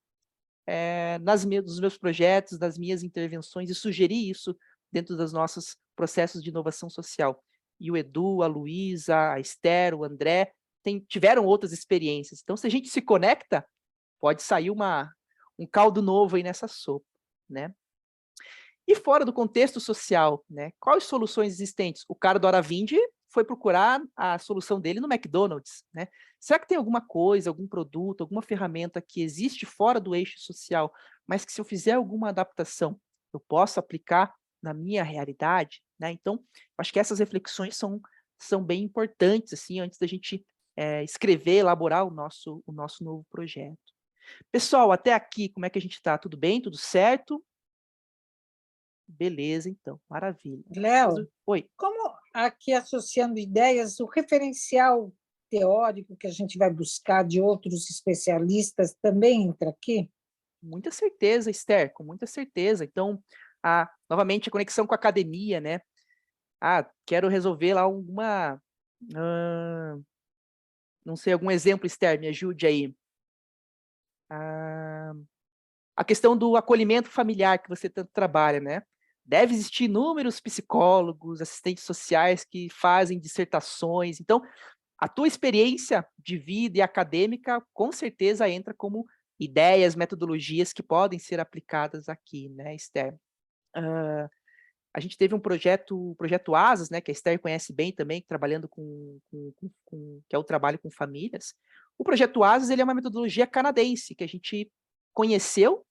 nos meus projetos, das minhas intervenções e sugerir isso dentro dos nossos processos de inovação social? E o Edu, a Luísa, a Esther, o André tiveram outras experiências. Então, se a gente se conecta, pode sair um caldo novo aí nessa sopa, né? E fora do contexto social, né? Quais soluções existentes? O cara do Aravindi foi procurar a solução dele no McDonald's, né? Será que tem alguma coisa, algum produto, alguma ferramenta que existe fora do eixo social, mas que se eu fizer alguma adaptação, eu posso aplicar na minha realidade, né? Então, acho que essas reflexões são bem importantes, assim, antes da gente escrever, elaborar o nosso novo projeto. Pessoal, até aqui, como é que a gente está? Tudo bem? Tudo certo? Beleza, então. Maravilha. Léo, Oi. como aqui associando ideias, o referencial teórico que a gente vai buscar de outros especialistas também entra aqui? Muita certeza, Esther, com muita certeza. Então, novamente, a conexão com a academia, né? Quero resolver lá não sei, algum exemplo, Esther, me ajude aí. A questão do acolhimento familiar que você tanto trabalha, né? Deve existir inúmeros psicólogos, assistentes sociais que fazem dissertações. Então, a tua experiência de vida e acadêmica, com certeza, entra como ideias, metodologias que podem ser aplicadas aqui, né, Esther? A gente teve o projeto Asas, né, que a Esther conhece bem também, trabalhando que é o trabalho com famílias. O projeto Asas, ele é uma metodologia canadense, que a gente conheceu,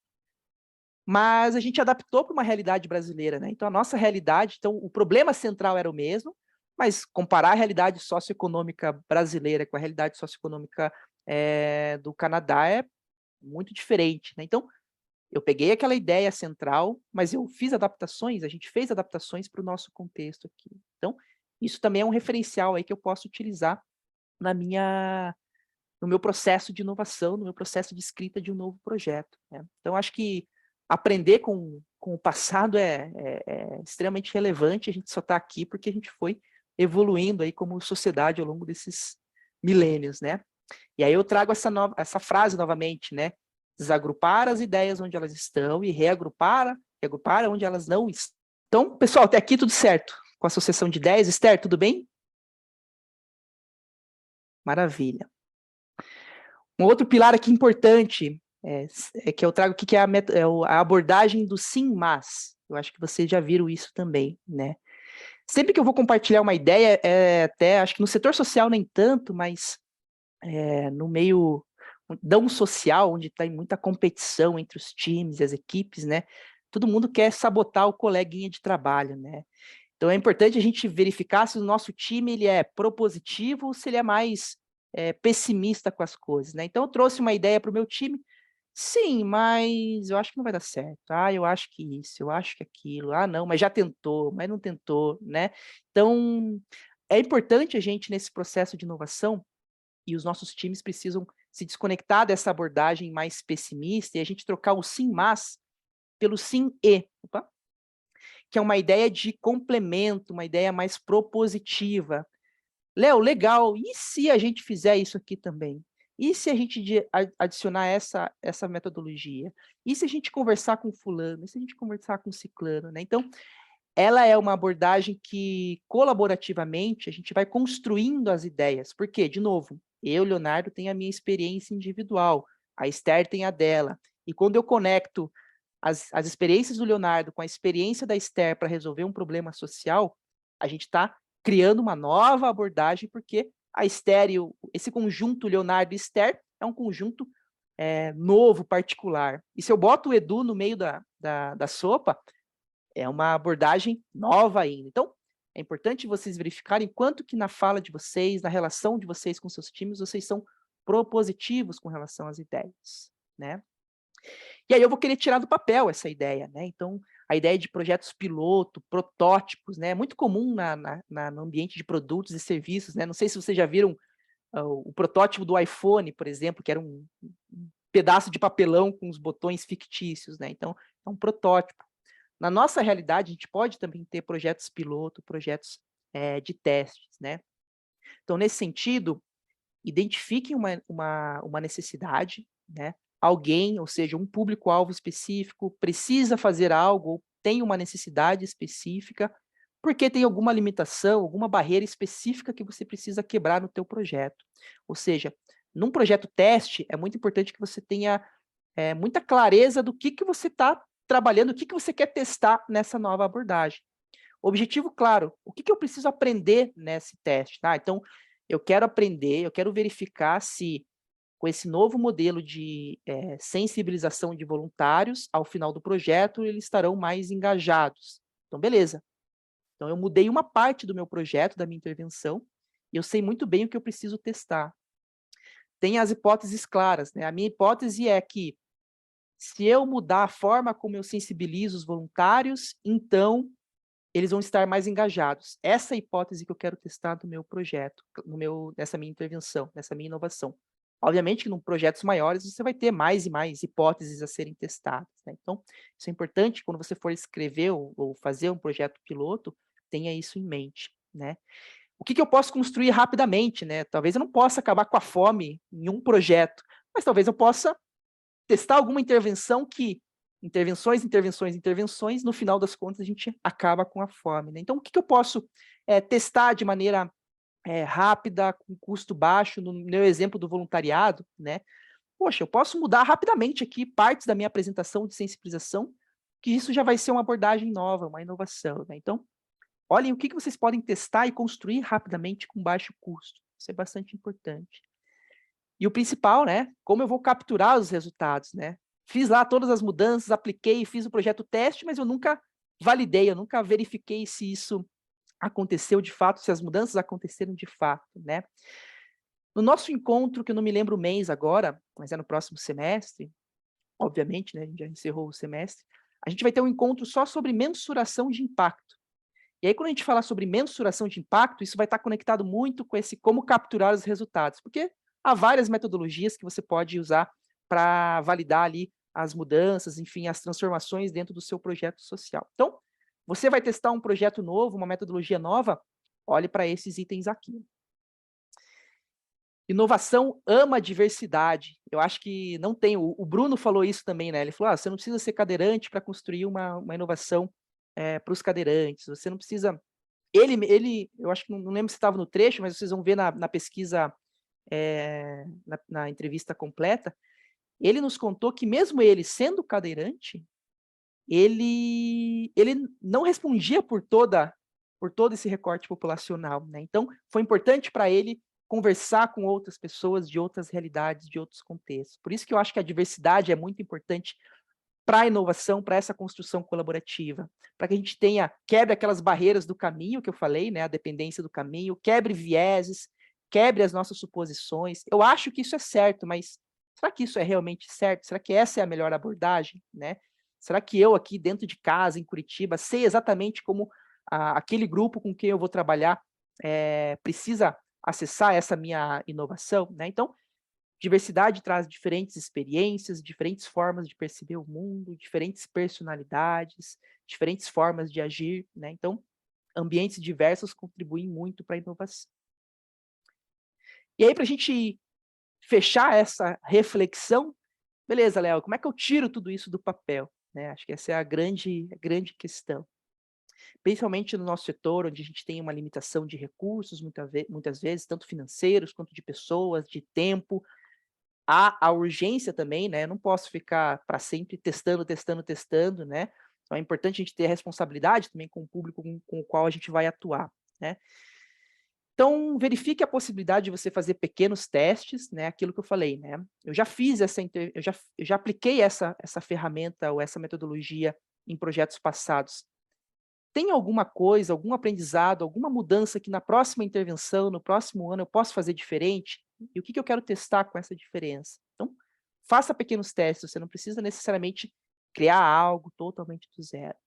mas a gente adaptou para uma realidade brasileira, né? Então, a nossa realidade, então, o problema central era o mesmo, mas comparar a realidade socioeconômica brasileira com a realidade socioeconômica do Canadá é muito diferente, né? Então, eu peguei aquela ideia central, mas eu fiz adaptações, a gente fez adaptações para o nosso contexto aqui. Então, isso também é um referencial aí que eu posso utilizar no meu processo de inovação, no meu processo de escrita de um novo projeto, né? Então, acho que aprender com o passado é extremamente relevante, a gente só está aqui porque a gente foi evoluindo aí como sociedade ao longo desses milênios, né? E aí eu trago essa frase novamente, né? Desagrupar as ideias onde elas estão e reagrupar onde elas não estão. Então, pessoal, até aqui tudo certo com a associação de ideias. Esther, tudo bem? Maravilha. Um outro pilar aqui importante que eu trago aqui, que é a abordagem do sim, mas. Eu acho que vocês já viram isso também, né? Sempre que eu vou compartilhar uma ideia, até acho que no setor social nem tanto, mas no meio não social, onde tem muita competição entre os times e as equipes, né? Todo mundo quer sabotar o coleguinha de trabalho, né? Então é importante a gente verificar se o nosso time ele é propositivo ou se ele é mais pessimista com as coisas, né? Então eu trouxe uma ideia para o meu time, sim, mas eu acho que não vai dar certo. Eu acho que isso, eu acho que aquilo. Não, mas já tentou, mas não tentou, né? Então é importante a gente nesse processo de inovação, e os nossos times precisam se desconectar dessa abordagem mais pessimista e a gente trocar o sim, mas pelo sim e. Opa, que é uma ideia de complemento, uma ideia mais propositiva. Léo, legal, e se a gente fizer isso aqui também? E se a gente adicionar essa metodologia? E se a gente conversar com fulano? E se a gente conversar com ciclano? Né? Então, ela é uma abordagem que, colaborativamente, a gente vai construindo as ideias. Porque, de novo, eu, Leonardo, tenho a minha experiência individual, a Esther tem a dela. E quando eu conecto as experiências do Leonardo com a experiência da Esther para resolver um problema social, a gente está criando uma nova abordagem, porque a Esther, esse conjunto Leonardo e Esther é um conjunto novo, particular. E se eu boto o Edu no meio da sopa, é uma abordagem nova ainda. Então, é importante vocês verificarem quanto que na fala de vocês, na relação de vocês com seus times, vocês são propositivos com relação às ideias, né? E aí eu vou querer tirar do papel essa ideia, né? Então, a ideia de projetos piloto, protótipos, né? É muito comum no ambiente de produtos e serviços, né? Não sei se vocês já viram o protótipo do iPhone, por exemplo, que era um pedaço de papelão com os botões fictícios, né? Então, é um protótipo. Na nossa realidade, a gente pode também ter projetos piloto, projetos de testes, né? Então, nesse sentido, identifiquem uma necessidade, né? Alguém, ou seja, um público-alvo específico, precisa fazer algo, ou tem uma necessidade específica, porque tem alguma limitação, alguma barreira específica que você precisa quebrar no teu projeto. Ou seja, num projeto teste, é muito importante que você tenha muita clareza do que você está trabalhando, o que você quer testar nessa nova abordagem. Objetivo claro, o que eu preciso aprender nesse teste? Tá? Então, eu quero aprender, eu quero verificar se, com esse novo modelo de sensibilização de voluntários, ao final do projeto, eles estarão mais engajados. Então, beleza. Então, eu mudei uma parte do meu projeto, da minha intervenção, e eu sei muito bem o que eu preciso testar. Tem as hipóteses claras, né? A minha hipótese é que, se eu mudar a forma como eu sensibilizo os voluntários, então eles vão estar mais engajados. Essa é a hipótese que eu quero testar no meu projeto, nessa minha intervenção, nessa minha inovação. Obviamente que em projetos maiores você vai ter mais e mais hipóteses a serem testadas, né? Então, isso é importante quando você for escrever ou fazer um projeto piloto, tenha isso em mente, né? O que eu posso construir rapidamente, né? Talvez eu não possa acabar com a fome em um projeto, mas talvez eu possa testar alguma intervenção que intervenções, no final das contas a gente acaba com a fome, né? Então, o que eu posso testar de maneira rápida, com custo baixo, no meu exemplo do voluntariado, né? Poxa, eu posso mudar rapidamente aqui partes da minha apresentação de sensibilização, que isso já vai ser uma abordagem nova, uma inovação, né? Então, olhem o que vocês podem testar e construir rapidamente com baixo custo. Isso é bastante importante. E o principal, né? Como eu vou capturar os resultados, né? Fiz lá todas as mudanças, apliquei, fiz o projeto teste, mas eu nunca validei, eu nunca verifiquei se isso aconteceu de fato, se as mudanças aconteceram de fato, né? No nosso encontro, que eu não me lembro o mês agora, mas é no próximo semestre, obviamente, né? A gente já encerrou o semestre, a gente vai ter um encontro só sobre mensuração de impacto. E aí, quando a gente falar sobre mensuração de impacto, isso vai estar conectado muito com esse como capturar os resultados, porque há várias metodologias que você pode usar para validar ali as mudanças, enfim, as transformações dentro do seu projeto social. Então, você vai testar um projeto novo, uma metodologia nova, olhe para esses itens aqui. Inovação ama diversidade. Eu acho que não tem, o Bruno falou isso também, né? Ele falou, você não precisa ser cadeirante para construir uma inovação para os cadeirantes, você não precisa... Ele eu acho que não lembro se estava no trecho, mas vocês vão ver na pesquisa, na entrevista completa, ele nos contou que mesmo ele sendo cadeirante, ele não respondia por todo esse recorte populacional, né? Então, foi importante para ele conversar com outras pessoas de outras realidades, de outros contextos. Por isso que eu acho que a diversidade é muito importante para a inovação, para essa construção colaborativa, para que a gente quebre aquelas barreiras do caminho que eu falei, né? A dependência do caminho, quebre vieses, quebre as nossas suposições. Eu acho que isso é certo, mas será que isso é realmente certo? Será que essa é a melhor abordagem, né? Será que eu aqui dentro de casa, em Curitiba, sei exatamente como aquele grupo com quem eu vou trabalhar precisa acessar essa minha inovação, né? Então, diversidade traz diferentes experiências, diferentes formas de perceber o mundo, diferentes personalidades, diferentes formas de agir, né? Então, ambientes diversos contribuem muito para a inovação. E aí, para a gente fechar essa reflexão, beleza, Léo, como é que eu tiro tudo isso do papel? Né? Acho que essa é a grande questão. Principalmente no nosso setor, onde a gente tem uma limitação de recursos, muitas vezes, tanto financeiros quanto de pessoas, de tempo. Há a urgência também, né? Eu não posso ficar para sempre testando, né? Então é importante a gente ter a responsabilidade também com o público com o qual a gente vai atuar, né? Então, verifique a possibilidade de você fazer pequenos testes, né? Aquilo que eu falei, né? Eu já fiz eu já apliquei essa ferramenta ou essa metodologia em projetos passados. Tem alguma coisa, algum aprendizado, alguma mudança que na próxima intervenção, no próximo ano, eu posso fazer diferente? E o que eu quero testar com essa diferença? Então, faça pequenos testes, você não precisa necessariamente criar algo totalmente do zero.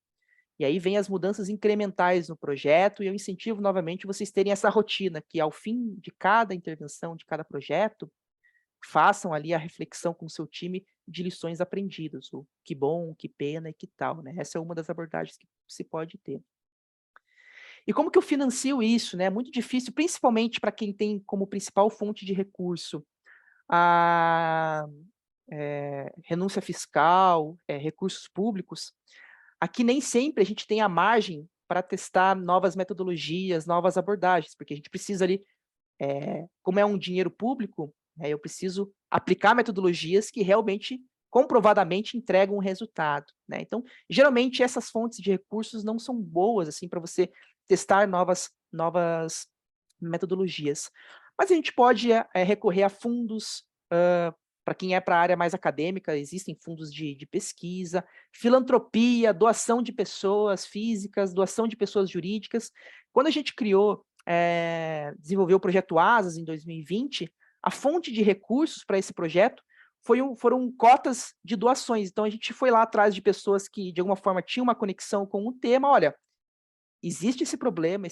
E aí vem as mudanças incrementais no projeto, e eu incentivo novamente vocês terem essa rotina, que ao fim de cada intervenção, de cada projeto, façam ali a reflexão com o seu time de lições aprendidas, o que bom, que pena e que tal, né? Essa é uma das abordagens que se pode ter. E como que eu financio isso, né? É muito difícil, principalmente para quem tem como principal fonte de recurso a renúncia fiscal, recursos públicos. Aqui nem sempre a gente tem a margem para testar novas metodologias, novas abordagens, porque a gente precisa ali, como é um dinheiro público, eu preciso aplicar metodologias que realmente, comprovadamente, entregam um resultado, né? Então, geralmente, essas fontes de recursos não são boas assim, para você testar novas metodologias. Mas a gente pode recorrer a fundos, para quem é para a área mais acadêmica, existem fundos de pesquisa, filantropia, doação de pessoas físicas, doação de pessoas jurídicas. Quando a gente desenvolveu o projeto Asas em 2020, a fonte de recursos para esse projeto foram cotas de doações. Então, a gente foi lá atrás de pessoas que, de alguma forma, tinham uma conexão com o tema. Olha, existe esse problema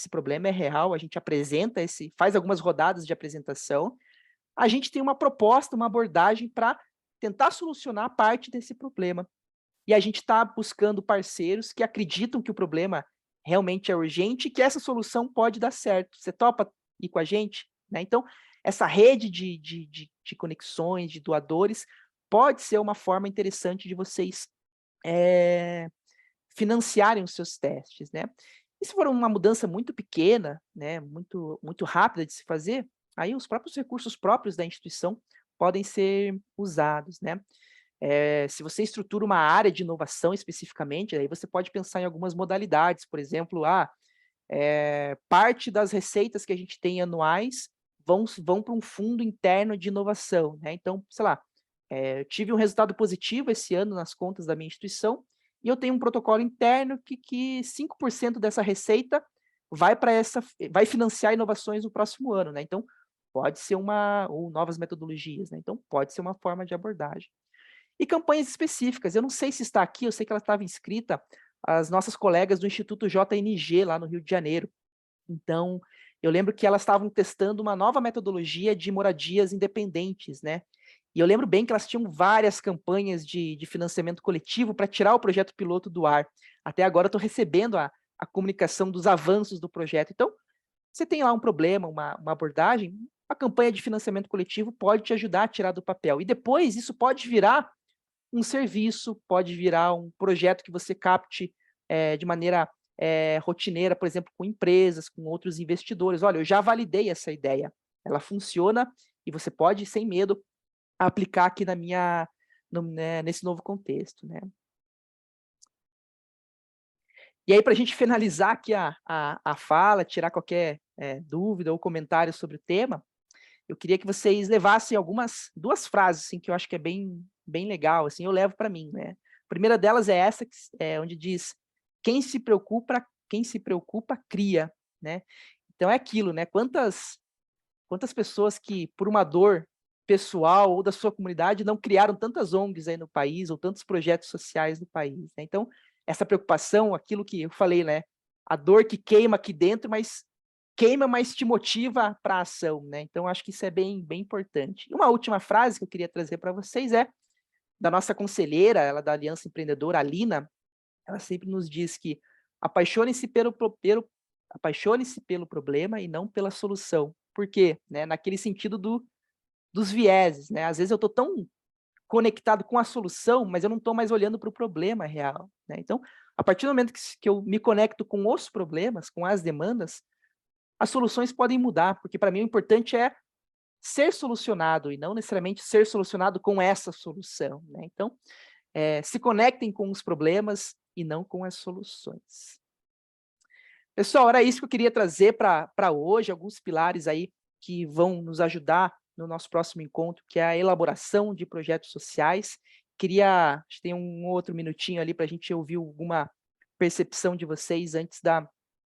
é real, a gente apresenta faz algumas rodadas de apresentação, a gente tem uma proposta, uma abordagem para tentar solucionar parte desse problema. E a gente está buscando parceiros que acreditam que o problema realmente é urgente e que essa solução pode dar certo. Você topa ir com a gente? Né? Então, essa rede de conexões, de doadores, pode ser uma forma interessante de vocês financiarem os seus testes. Né? E se for uma mudança muito pequena, né, muito rápida de se fazer, aí os próprios recursos próprios da instituição podem ser usados, né? Se você estrutura uma área de inovação especificamente, aí você pode pensar em algumas modalidades, por exemplo, parte das receitas que a gente tem anuais vão para um fundo interno de inovação, né? Então, sei lá, eu tive um resultado positivo esse ano nas contas da minha instituição, e eu tenho um protocolo interno que 5% dessa receita vai financiar inovações no próximo ano, né? Então, pode ser ou novas metodologias, né? Então, pode ser uma forma de abordagem. E campanhas específicas, eu não sei se está aqui, eu sei que ela estava inscrita, as nossas colegas do Instituto JNG, lá no Rio de Janeiro. Então, eu lembro que elas estavam testando uma nova metodologia de moradias independentes, né? E eu lembro bem que elas tinham várias campanhas de financiamento coletivo para tirar o projeto piloto do ar. Até agora eu estou recebendo a comunicação dos avanços do projeto. Então, você tem lá um problema, uma abordagem, a campanha de financiamento coletivo pode te ajudar a tirar do papel. E depois isso pode virar um serviço, pode virar um projeto que você capte de maneira rotineira, por exemplo, com empresas, com outros investidores. Olha, eu já validei essa ideia, ela funciona e você pode, sem medo, aplicar aqui nesse novo contexto, né? E aí, para a gente finalizar aqui a fala, tirar qualquer dúvida ou comentário sobre o tema, eu queria que vocês levassem duas frases assim, que eu acho que é bem legal, assim, eu levo para mim, né? A primeira delas é essa, onde diz: quem se preocupa cria, né? Então é aquilo, né? Quantas pessoas que, por uma dor pessoal ou da sua comunidade, não criaram tantas ONGs aí no país, ou tantos projetos sociais no país, né? Então, essa preocupação, aquilo que eu falei, né? A dor que queima aqui dentro, mas te motiva para a ação, né? Então, acho que isso é bem importante. E uma última frase que eu queria trazer para vocês é da nossa conselheira, ela da Aliança Empreendedora, a Lina. Ela sempre nos diz que apaixone-se pelo problema e não pela solução. Por quê? Né? Naquele sentido dos vieses, né? Às vezes eu estou tão conectado com a solução, mas eu não estou mais olhando para o problema real, né? Então, a partir do momento que eu me conecto com os problemas, com as demandas, as soluções podem mudar, porque para mim o importante é ser solucionado e não necessariamente ser solucionado com essa solução, né? Então, se conectem com os problemas e não com as soluções. Pessoal, era isso que eu queria trazer para hoje, alguns pilares aí que vão nos ajudar no nosso próximo encontro, que é a elaboração de projetos sociais. Queria, acho que tem um outro minutinho ali para a gente ouvir alguma percepção de vocês antes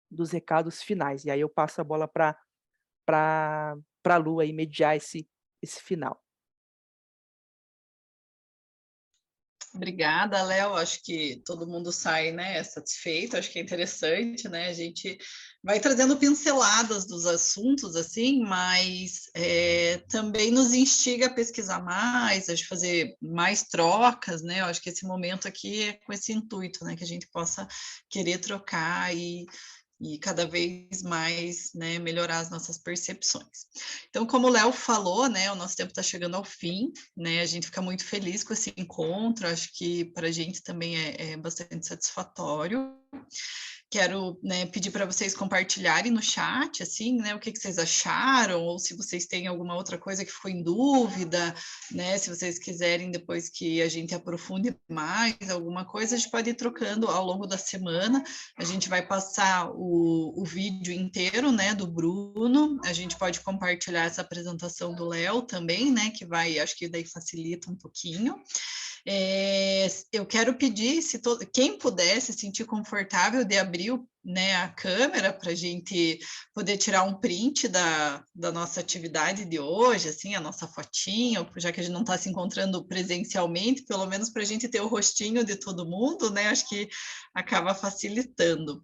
dos recados finais. E aí eu passo a bola para a Lu aí mediar esse final. Obrigada, Léo. Acho que todo mundo sai, né, satisfeito. Acho que é interessante, né? A gente vai trazendo pinceladas dos assuntos, assim, mas também nos instiga a pesquisar mais, a fazer mais trocas, né? Eu acho que esse momento aqui é com esse intuito, né, que a gente possa querer trocar e cada vez mais, né, melhorar as nossas percepções. Então, como o Léo falou, né, o nosso tempo está chegando ao fim, né, a gente fica muito feliz com esse encontro, acho que para a gente também é bastante satisfatório. Quero, né, pedir para vocês compartilharem no chat, assim, né, o que vocês acharam, ou se vocês têm alguma outra coisa que ficou em dúvida, né, se vocês quiserem, depois que a gente aprofunde mais alguma coisa, a gente pode ir trocando ao longo da semana. A gente vai passar o vídeo inteiro, né, do Bruno, a gente pode compartilhar essa apresentação do Léo também, né, que vai, acho que daí facilita um pouquinho. Eu quero pedir, se quem puder se sentir confortável de abrir, né, a câmera para a gente poder tirar um print da nossa atividade de hoje, assim, a nossa fotinha, já que a gente não está se encontrando presencialmente, pelo menos para a gente ter o rostinho de todo mundo, né, acho que acaba facilitando.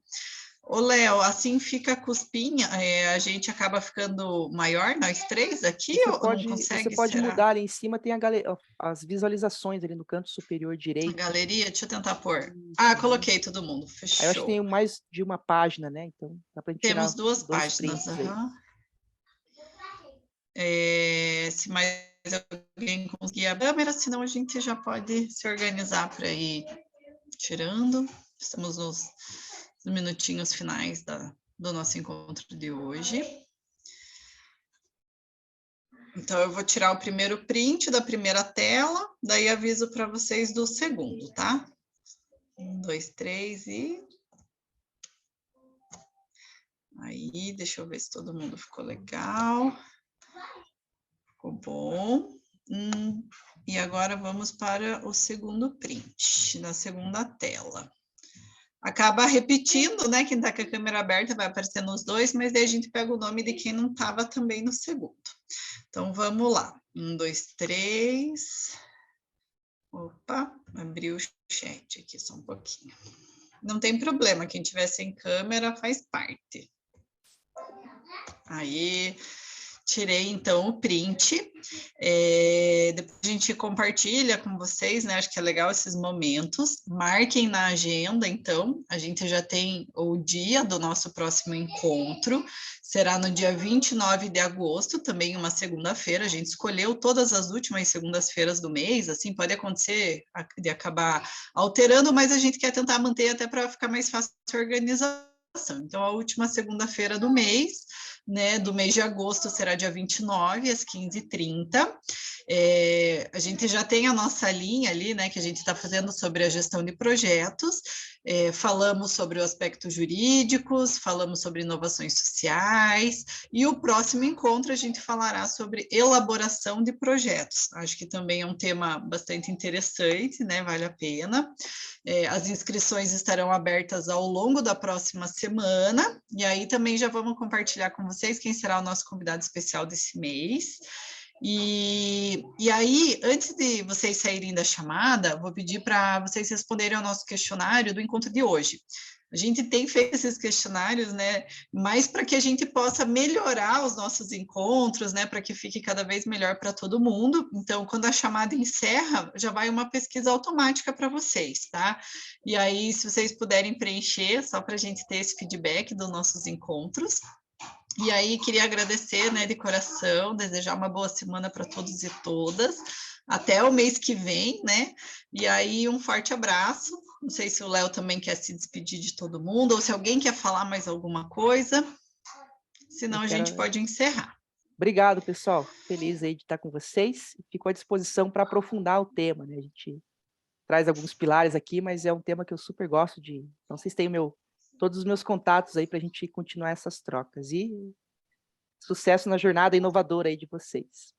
Ô, Léo, assim fica a cuspinha, a gente acaba ficando maior, nós três aqui, ou não consegue, você pode será? mudar ali em cima, tem as visualizações ali no canto superior A direito. galeria, deixa eu tentar pôr. Ah, coloquei todo mundo, Aí eu acho que tem fechou. mais de uma página, né? Então dá pra gente tirar Temos 2 dois páginas, prints aí. Se mais alguém conseguir a câmera, senão a gente já pode se organizar para ir tirando. Estamos nos minutinhos finais do nosso encontro de hoje. Então, eu vou tirar o primeiro print da primeira tela, daí aviso para vocês do segundo, tá? 1, 2, 3 e... Aí, deixa eu ver se todo mundo ficou legal. Ficou bom. E agora vamos para o segundo print, na segunda tela. Acaba repetindo, né? Quem está com a câmera aberta vai aparecer nos dois, mas daí a gente pega o nome de quem não estava também no segundo. Então, vamos lá. 1, 2, 3. Opa, abri o chat aqui só um pouquinho. Não tem problema, quem tiver sem câmera faz parte. Aí, tirei então o print. Depois a gente compartilha com vocês, né? Acho que é legal esses momentos. Marquem na agenda, então. A gente já tem o dia do nosso próximo encontro. Será no dia 29 de agosto, também uma segunda-feira. A gente escolheu todas as últimas segundas-feiras do mês, assim, pode acontecer de acabar alterando, mas a gente quer tentar manter até para ficar mais fácil a organização. Então, a última segunda-feira do mês, né, do mês de agosto, será dia 29, às 15h30. A gente já tem a nossa linha ali, né, que a gente está fazendo sobre a gestão de projetos, falamos sobre os aspectos jurídicos, falamos sobre inovações sociais, e o próximo encontro a gente falará sobre elaboração de projetos. Acho que também é um tema bastante interessante, né, vale a pena. As inscrições estarão abertas ao longo da próxima semana, e aí também já vamos compartilhar com vocês quem será o nosso convidado especial desse mês. E aí, antes de vocês saírem da chamada, vou pedir para vocês responderem ao nosso questionário do encontro de hoje. A gente tem feito esses questionários, né, mais para que a gente possa melhorar os nossos encontros, né, para que fique cada vez melhor para todo mundo. Então, quando a chamada encerra, já vai uma pesquisa automática para vocês, tá? E aí, se vocês puderem preencher, só para a gente ter esse feedback dos nossos encontros. E aí, queria agradecer, né, de coração, desejar uma boa semana para todos e todas. Até o mês que vem, né? E aí, um forte abraço. Não sei se o Léo também quer se despedir de todo mundo, ou se alguém quer falar mais alguma coisa. Senão, a gente pode encerrar. Obrigado, pessoal. Feliz aí de estar com vocês. Fico à disposição para aprofundar o tema, né? A gente traz alguns pilares aqui, mas é um tema que eu super gosto de... Então, vocês têm todos os meus contatos aí para a gente continuar essas trocas. E sucesso na jornada inovadora aí de vocês.